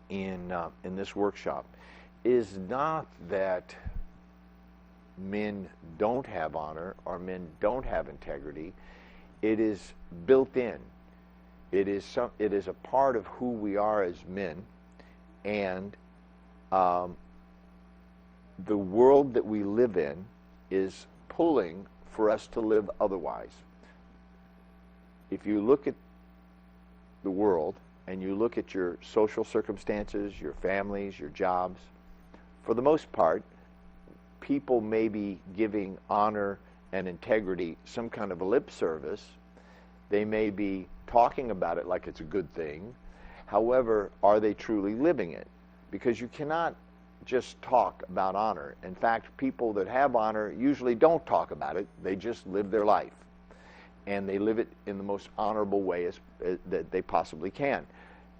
in this workshop is not that men don't have honor or men don't have integrity. It is built in. It is a part of who we are as men, and the world that we live in is pulling for us to live otherwise. If you look at the world and you look at your social circumstances, your families, your jobs, for the most part, people may be giving honor and integrity some kind of a lip service. They may be talking about it like it's a good thing. However, are they truly living it? Because you cannot just talk about honor. In fact, people that have honor usually don't talk about it. They just live their life. And they live it in the most honorable way that they possibly can.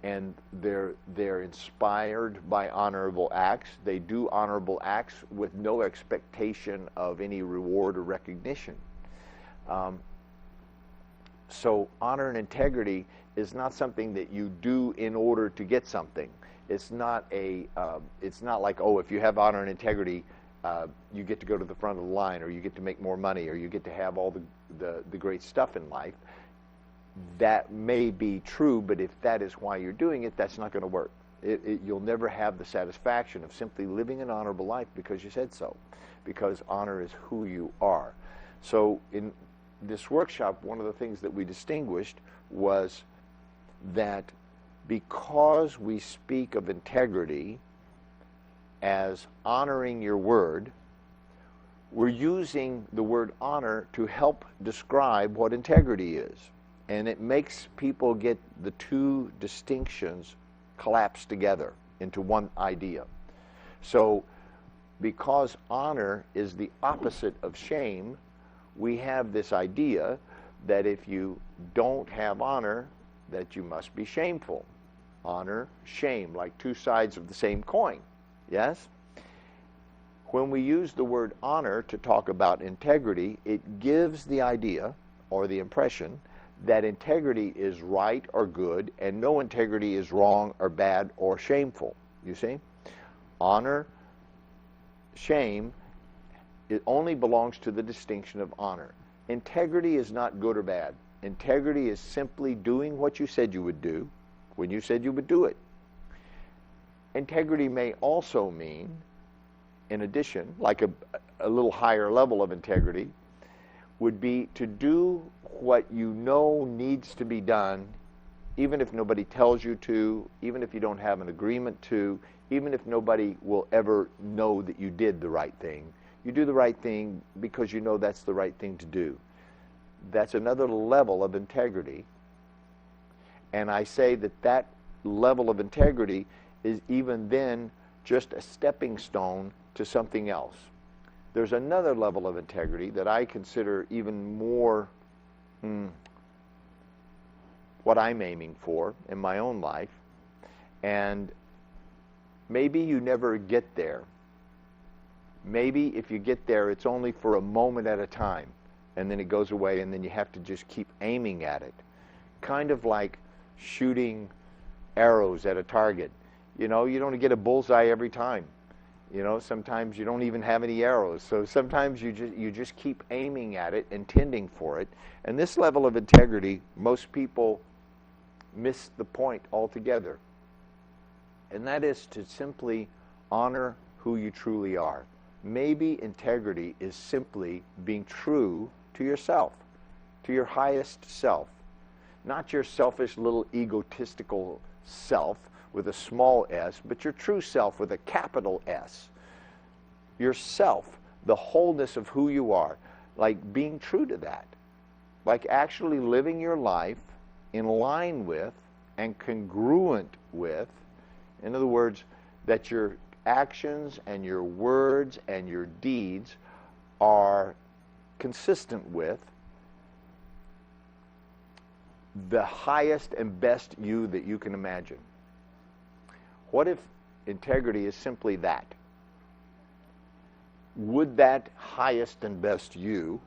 And they're inspired by honorable acts. They do honorable acts with no expectation of any reward or recognition. So honor and integrity is not something that you do in order to get something. It's not like, oh, if you have honor and integrity, you get to go to the front of the line, or you get to make more money, or you get to have all the great stuff in life. That may be true, but if that is why you're doing it, that's not going to work. You'll never have the satisfaction of simply living an honorable life because you said so, because honor is who you are. So in this workshop, one of the things that we distinguished was that because we speak of integrity as honoring your word, we're using the word honor to help describe what integrity is. And it makes people get the two distinctions collapsed together into one idea. So because honor is the opposite of shame, we have this idea that if you don't have honor, that you must be shameful. Honor, shame, like two sides of the same coin. Yes? When we use the word honor to talk about integrity, it gives the idea or the impression that integrity is right or good and no integrity is wrong or bad or shameful. You see? Honor, shame, it only belongs to the distinction of honor. Integrity is not good or bad. Integrity is simply doing what you said you would do when you said you would do it. Integrity may also mean, in addition, like a little higher level of integrity, would be to do what you know needs to be done, even if nobody tells you to, even if you don't have an agreement to, even if nobody will ever know that you did the right thing. You do the right thing because you know that's the right thing to do. That's another level of integrity. And I say that that level of integrity is even then just a stepping stone to something else. There's another level of integrity that I consider even more what I'm aiming for in my own life. And maybe you never get there. Maybe if you get there, it's only for a moment at a time, and then it goes away, and then you have to just keep aiming at it. Kind of like shooting arrows at a target. You know, you don't get a bullseye every time. You know, sometimes you don't even have any arrows. So sometimes you just keep aiming at it, intending for it. And this level of integrity, most people miss the point altogether. And that is to simply honor who you truly are. Maybe integrity is simply being true to yourself, to your highest self. Not your selfish little egotistical self with a small s, but your true self with a capital S. Yourself, the wholeness of who you are, like being true to that. Like actually living your life in line with and congruent with, in other words, that your actions and your words and your deeds are consistent with the highest and best you that you can imagine. What if integrity is simply that? Would that highest and best you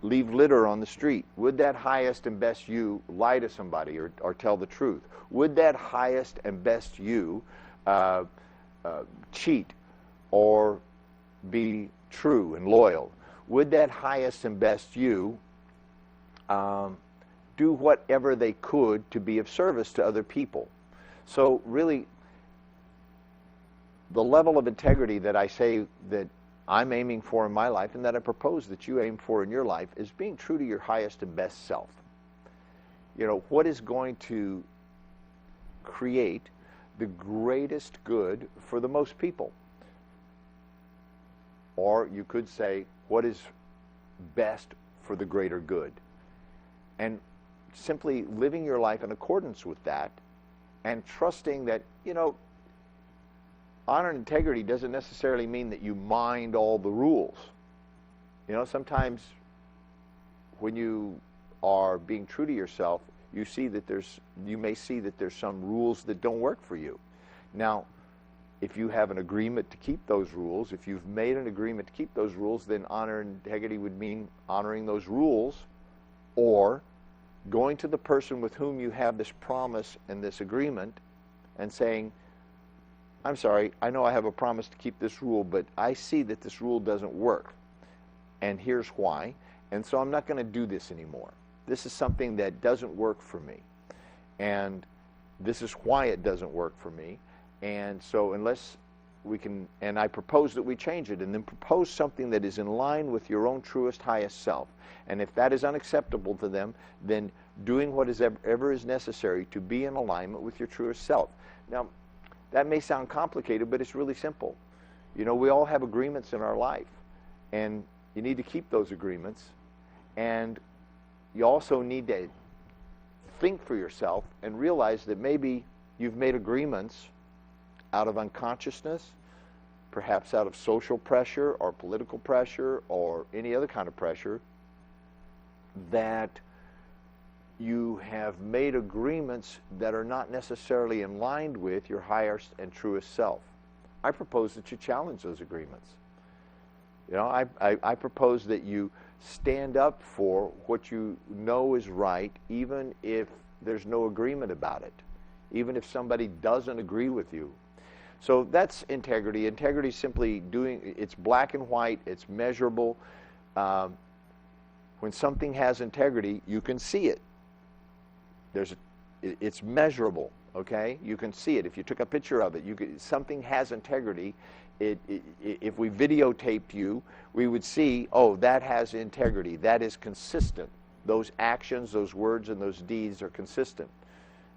leave litter on the street? Would that highest and best you lie to somebody or tell the truth? Would that highest and best you cheat or be true and loyal? Would that highest and best you do whatever they could to be of service to other people? So really, the level of integrity that I say that I'm aiming for in my life and that I propose that you aim for in your life is being true to your highest and best self. You know, what is going to create the greatest good for the most people? Or you could say, what is best for the greater good? And simply living your life in accordance with that and trusting that, you know, honor and integrity doesn't necessarily mean that you mind all the rules. You know, sometimes when you are being true to yourself, you may see that there's some rules that don't work for you. Now, if you have an agreement to keep those rules, if you've made an agreement to keep those rules, then honor and integrity would mean honoring those rules, or going to the person with whom you have this promise and this agreement and saying, I'm sorry, I know I have a promise to keep this rule, but I see that this rule doesn't work, and here's why, and so I'm not going to do this anymore. This is something that doesn't work for me, and this is why it doesn't work for me, and so unless we can, and I propose that we change it, and then propose something that is in line with your own truest, highest self. And if that is unacceptable to them, then doing what is ever is necessary to be in alignment with your truest self. Now, that may sound complicated, but it's really simple. You know, we all have agreements in our life, and you need to keep those agreements, and you also need to think for yourself and realize that maybe you've made agreements out of unconsciousness, perhaps out of social pressure or political pressure or any other kind of pressure, that you have made agreements that are not necessarily in line with your highest and truest self. I propose that you challenge those agreements. You know, I propose that you stand up for what you know is right, even if there's no agreement about it, even if somebody doesn't agree with you. So that's integrity. Integrity is simply doing, it's black and white, it's measurable. When something has integrity, you can see it. It's measurable, okay? You can see it. If you took a picture of it, something has integrity. If we videotaped you, we would see, oh, that has integrity. That is consistent. Those actions, those words, and those deeds are consistent.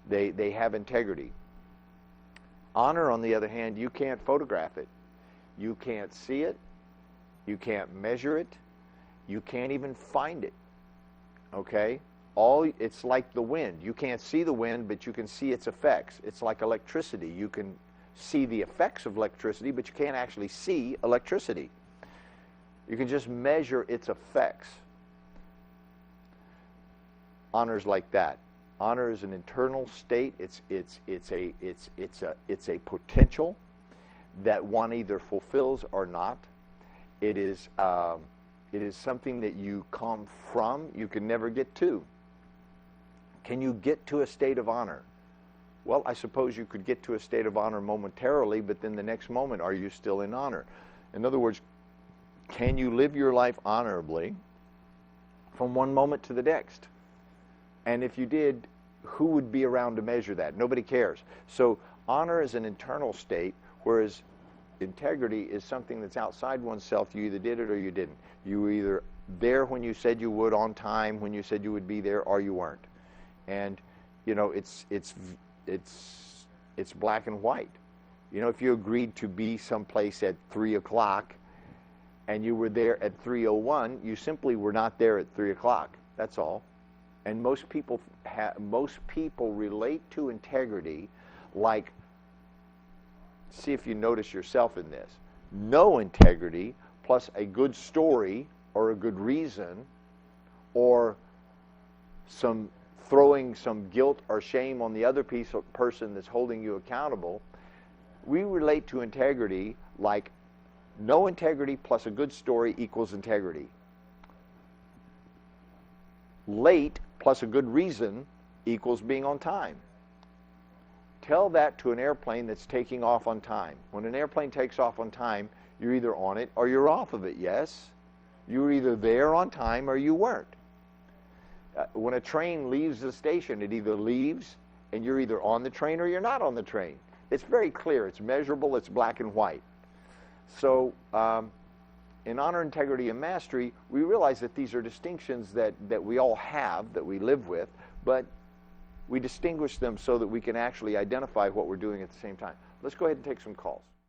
They have integrity. Honor, on the other hand, you can't photograph it. You can't see it. You can't measure it. You can't even find it, okay? It's like the wind. You can't see the wind, but you can see its effects. It's like electricity. You can see the effects of electricity, but you can't actually see electricity. You can just measure its effects. Honor's like that. Honor is an internal state. It's a potential that one either fulfills or not. It is something that you come from. You can never get to. Can you get to a state of honor? Well, I suppose you could get to a state of honor momentarily, but then the next moment, are you still in honor? In other words, can you live your life honorably from one moment to the next? And if you did, who would be around to measure that? Nobody cares. So honor is an internal state, whereas integrity is something that's outside oneself. You either did it or you didn't. You were either there when you said you would, on time, when you said you would be there, or you weren't. And, you know, it's black and white. You know, if you agreed to be someplace at 3 o'clock and you were there at 3:01, you simply were not there at 3 o'clock. That's all. And most people relate to integrity like, see if you notice yourself in this, no integrity plus a good story or a good reason or throwing some guilt or shame on the other person that's holding you accountable. We relate to integrity like no integrity plus a good story equals integrity. Late plus a good reason equals being on time. Tell that to an airplane that's taking off on time. When an airplane takes off on time, you're either on it or you're off of it, yes? You were either there on time or you weren't. When a train leaves the station, it either leaves and you're either on the train or you're not on the train. It's very clear. It's measurable. It's black and white. So in honor, integrity, and mastery, we realize that these are distinctions that we all have, that we live with, but we distinguish them so that we can actually identify what we're doing at the same time. Let's go ahead and take some calls.